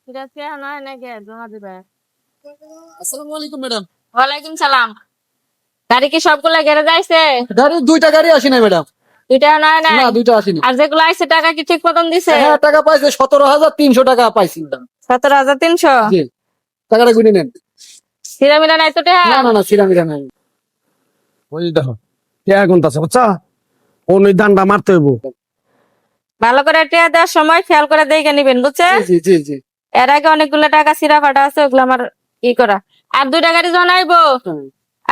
আসসালামু আলাইকুম ম্যাডাম। ওয়ালাইকুম সালাম। গাড়ি কি সবগুলা গ্যারেজে আইছে? গাড়ি দুইটা গাড়ি আসি নাই ম্যাডাম। দুইটা নয় নাই? না দুইটা আসিনি। আর যেগুলো আইছে টাকা কি ঠিক মতন দিছে? হ্যাঁ টাকা পাইছে 17,300 টাকা পাইছি ম্যাডাম। 17,300? জি টাকাটা গুনে নেন। সিরামিরা নাই তো টাকা? না না না সিরামিরা নাই। ওই দেখো কে গুনতাছে বুঝছা কোন ওই দানটা মারতে হইব। ভালো করে টাকা দেওয়ার সময় খেয়াল করে দেখে নিবেন, বুঝছে? জি জি জি। এর আগে অনেকগুলো টাকা সিরা ফাটা আছে, ওগুলো আমার ই করা। আর দুইটা গাড়ি যখন আইবো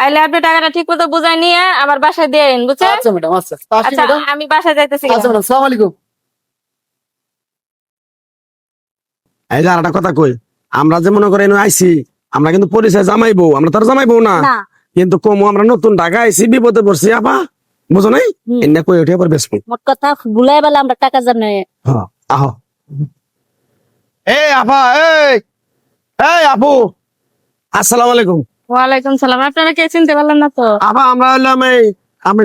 আইলে আপনি টাকাটা ঠিক মতো বুঝাই নিয়ে আমার বাসায় দিয়ে দিন, বুঝছে? আচ্ছা ম্যাডাম আচ্ছা। আসি আচ্ছা ম্যাডাম। আমি বাসায় যাইতেছি। আচ্ছা ম্যাডাম আসসালামু আলাইকুম। এই যে আরেকটা কথা কই, আমরা যে মনে করেন আইছি আমরা কিন্তু পরিচয় জামাইবো, আমরা তার জামাইবো না কিন্তু কমু আমরা নতুন ঢাকা আইছি বিপদে পড়ছি আপা, বুঝো নাই? এনে কই উঠে পর বেসবো। মোট কথা ভুলাই বেলা আমরা টাকা জানাই। হ্যাঁ আহো। এই আপা এই আপু আসসালামু আলাইকুম। ওয়ালাইকুম সালাম। আপনারা কে চিনতে পারলাম না তো? আপা আমরা হইলাম আমরা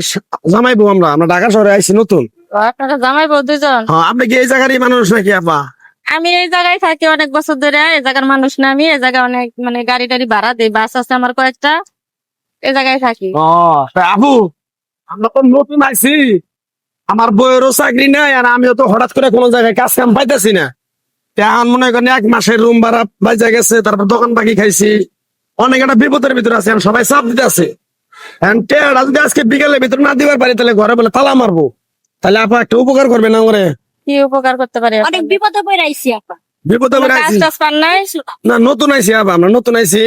জামাইবো, আমরা ঢাকা শহরে আইছি নতুন। ও, আপনারা জামাই বউ দুজন? হ্যাঁ আপনি কি এই জায়গারই মানুষ নাকি আপা? আমি এই জায়গায় থাকি অনেক বছর ধরে। এই জায়গার মানুষ না আমি। এই জায়গায় অনেক মানে গাড়ি টাড়ি ভাড়া দেই, বাস আছে আমার কয়েকটা, এই জায়গায় থাকি। ও তা আপু আমরা তো নতুন আইছি, আমার বইয়েরও চাকরি নাই আর আমিও তো হঠাৎ করে কোনো জায়গায় কাজ কাম পাইতেছি না। এখন মনে করেন 1 মাসের রুম ভাড়া বাজা গেছে, তারপর দোকান বাকি খাইছি, অনেক একটা বিপদের ভিতরে আছে, এখন সবাই চাপ দিতে আছে। এখন টেয়ারটা যদি আজকে বিকেলের ভিতরে না দিবার পারি তাহলে ঘরে বলে তালা মারবো। তাহলে আপা একটা উপকার করবে না আমারে? কি উপকার করতে পারি? অনেক বিপদে পড়ে আইছি আপা। বিপদে পড়ে কাজ আইছি টাজ পান নাই? না, নতুন আইছি আপা, আমরা নতুন আইছি।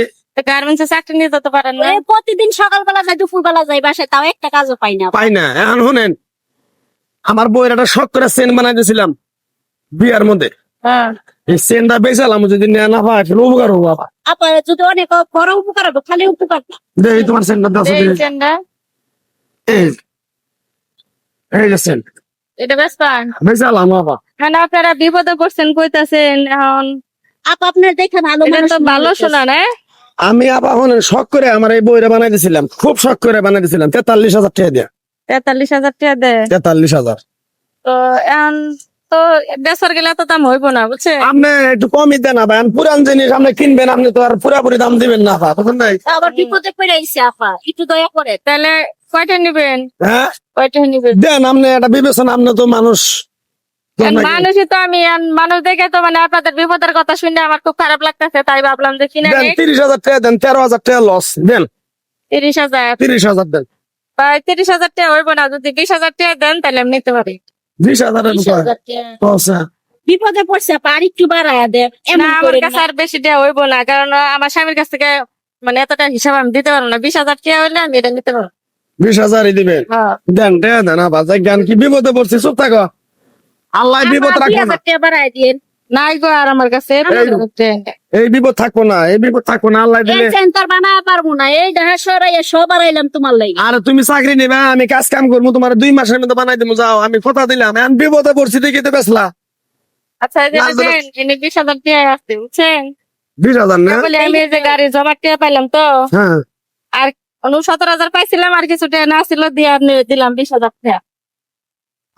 গার্মেন্টসে চাকরি নিয়ে যেতে পারেন না? এই প্রতিদিন সকালবেলা যাই দুপুর বেলা যাই বাসায়, তাও একটা কাজও পাই না। পাই না। এখন শুনেন, আমার বইয়ের একটা শখ করে চেন বানাই দিয়েছিলাম বিয়ার মধ্যে, হ্যাঁ। এই চেনটা বেচালাম, যদি নেওয়া না পায় তাহলে উপকার হবো আপা। আপা যদি অনেক বড় উপকার হবে, খালি উপকার না। দেখি তোমার চেনটা দাও। এই চেনটা, এই যে চেন এটা বেশ পান। বেচালাম আপা। মানে আপনারা বিপদে পড়ছেন কইতাছেন এখন। আপা আপনার দেখে ভালো এটা মানুষ তো ভালো শোনা না? আমি আপা শুনেন শখ করে আমার এই বইটা বানাই দিয়েছিলাম, খুব শখ করে বানাই দিয়েছিলাম 43,000 টাকা দিয়া। 43,000 টাকা দেয়? 43,000। তো এখন তো বেসর গেলে তো দাম হইব না, বুঝছে? আপনি একটু কমই দেন আপা, পুরান জিনিস আপনি কিনবেন, আপনি তো আর পুরাপুরি দাম দিবেন না আপা, বুঝলেন নাই? আবার বিপদে পড়ে আইছি আপা, একটু দয়া করে। তাহলে কয়টা নিবেন? হ্যাঁ কয়টা নিবেন? দেন, আপনি একটা বিবেচনা, আপনি তো মানুষ। মানুষই তো আমি, মানুষ দেখে তো মানে আপনাদের বিপদের কথা শুনে আমার খুব খারাপ লাগতেছে, তাই ভাবলাম যে কিনে দেন নিই। 30,000 টাকা দেন, 13,000 টাকা লস দেন। 30,000? 30,000 দেন। প্রায় 30,000 টাকা হইব না, যদি 20,000 টাকা দেন তাহলে আমি নিতে পারি। 20,000 এর 20,000 টাকা। বিপদে পড়ছে আপা, আর একটু বাড়ায় দে। না এমন আমার করেন কাছে না। আর বেশি টাকা হইব না, কারণ আমার স্বামীর কাছ থেকে মানে এতটা হিসাব আমি দিতে পারবো না। 20,000 টাকা হইলে আমি এটা নিতে পারবো। 20,000 দিবেন? হ্যাঁ। দেন টাকা দেন আপা, জ্ঞান কি বিপদে পড়ছি, চুপ থাকো। আল্লাহ বিপদ আপা, রাখবো না, 2,000 টাকা বাড়ায় দিন। নাই গো আর আমার কাছে। এই বিপদ থাকবো না, এই বিপদ থাকবো না, আল্লাহ এই দিলে। সেন্টার বানায় পারবো না, এই দেখা সরাইয়া সব বাড়াইলাম তোমার লাগি। আর তুমি চাকরি নিবে, আমি কাজ কাম করবো, তোমার 2 মাসের মধ্যে বানাই দিবো, যাও, আমি কথা দিলাম। এখন বিপদে পড়ছি দেখি তো বেসলা। আচ্ছা এই যে না, দেখেন, এনে 20,000 টাকা আছে, বুঝছেন? 20,000 না? বলে আমি এই যে গাড়ি জমা টাকা পাইলাম তো, হ্যাঁ আর 17,000 পাইছিলাম, আর কিছু টাকা না ছিল দিয়ে আপনি দিলাম 20,000 টাকা।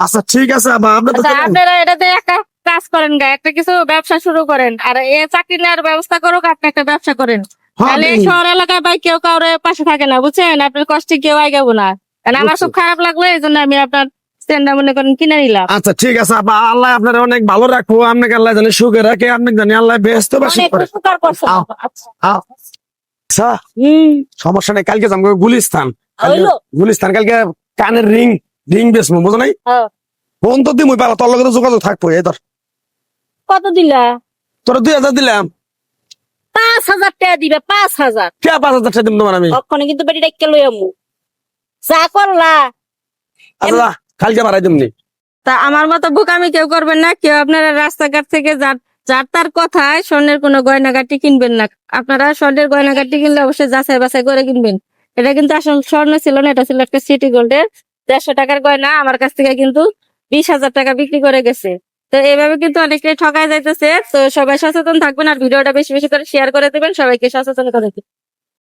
আচ্ছা ঠিক আছে আপা, আপনি তো আচ্ছা আপনারা এটাতে একটা কাজ করেন গা, একটা কিছু ব্যবসা শুরু করেন, আর এ চাকরি নেওয়ার ব্যবস্থা করুক, আপনি একটা ব্যবসা করেন। তাহলে এই শহর এলাকায় ভাই কেউ কাউরে পাশে থাকে না, বুঝছেন? আপনার কষ্টে কেউ আইগাবো না। কারণ আমার খুব খারাপ লাগলো, এই জন্য আমি আপনার স্ট্যান্ডটা মনে করেন কিনে নিলাম। আচ্ছা ঠিক আছে আপা, আল্লাহ আপনার অনেক ভালো রাখবো, আপনাকে আল্লাহ জানে সুখে রাখে, আপনাকে জানি আল্লাহ ব্যস্ত বাসি অনেক করে। উপকার করছো আও। আপা। আচ্ছা। আচ্ছা সমস্যা নেই, কালকে যাবো গুলিস্তান। হইলো? গুলিস্তান কালকে কানের রিং বেচবো, বুঝো নাই? হ্যাঁ। ফোন তো দিমই পালা, তোর লগে তো যোগাযোগ থাকবো। এই ধর কত দিলা? তোর 2,000 দিলাম। 5,000 টাকা দিবে, 5,000। কে 5,000 টাকা দিব তোমার আমি? ওখানে কিন্তু বেটি ডাক্কে লই আমু। যা করলা। আচ্ছা যা, কালকে বাড়াই দিমনি। তা আমার মতো বোকামি কেউ করবেন না, কেউ আপনারা রাস্তাঘাট থেকে যার যার তার কথায় স্বর্ণের কোনো গয়নাগাটি কিনবেন না। আপনারা স্বর্ণের গয়নাগাটি কিনলে অবশ্যই যাচাই বাছাই করে কিনবেন। এটা কিন্তু আসল স্বর্ণ ছিল না, এটা ছিল একটা সিটি গোল্ডের 150 টাকার গয়না। আমার কাছ থেকে কিন্তু 20,000 টাকা বিক্রি করে গেছে। তো এইভাবে কিন্তু অনেকে ঠকায় যাইতেছে। তো সবাই সচেতন থাকবেন, আর ভিডিওটা বেশি বেশি করে শেয়ার করে দেবেন, সবাইকে সচেতন করে দেবেন।